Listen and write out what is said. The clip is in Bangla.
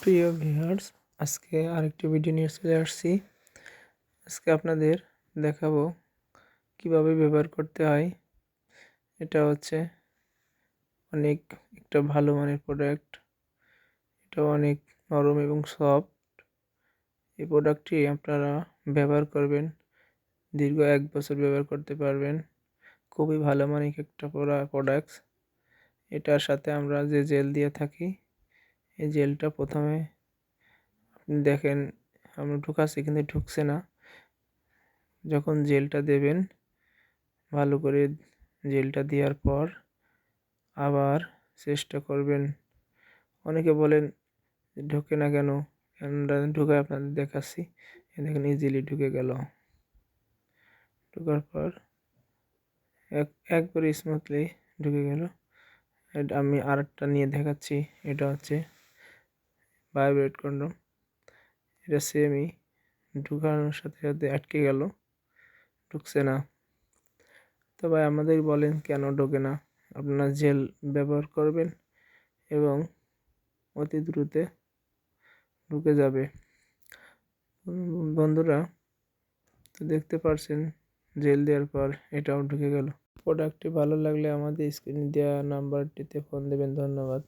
প্রিয় ভিউয়ার্স, আজকে আরেকটি ভিডিও নিয়ে চলে আসছি। আজকে আপনাদের দেখাবো কিভাবে ব্যবহার করতে হয়। এটা হচ্ছে অনেক একটা ভালো মানের প্রোডাক্ট। এটা অনেক নরম এবং সফট। এই প্রোডাক্টটি আপনারা ব্যবহার করবেন, দীর্ঘ 1 বছর ব্যবহার করতে পারবেন। খুবই ভালো মানের একটা প্রোডাক্টস। এটার সাথে আমরা যে জেল দিয়ে থাকি, এই জেলটা প্রথমে আপনি দেখেন আমরা ঢুকাচ্ছি কিন্তু ঢুকছে না। যখন জেলটা দেবেন, ভালো করে জেলটা দেওয়ার পর আবার চেষ্টা করবেন। অনেকে বলেন ঢোকে না কেন, আমরা ঢুকায় আপনাদের দেখাচ্ছি। দেখেন ইজিলি ঢুকে গেল। ঢোকার পর একবারে স্মুথলি ঢুকে গেল। আমি আরেকটা নিয়ে দেখাচ্ছি। এটা হচ্ছে ভাইব্রেট কন্ডম। এটা সেমই, ঢুকানোর সাথে সাথে আটকে গেল, ঢুকছে না। তো ভাই আমাদের বলেন কেন ঢোকে না? আপনারা জেল ব্যবহার করবেন এবং অতি দ্রুত ঢুকে যাবে। বন্ধুরা, তো দেখতে পারছেন জেল দেওয়ার পর এটাও ঢুকে গেল। প্রোডাক্টটি ভালো লাগলে আমাদের স্ক্রিনে দেওয়া নাম্বারটিতে ফোন দেবেন। ধন্যবাদ।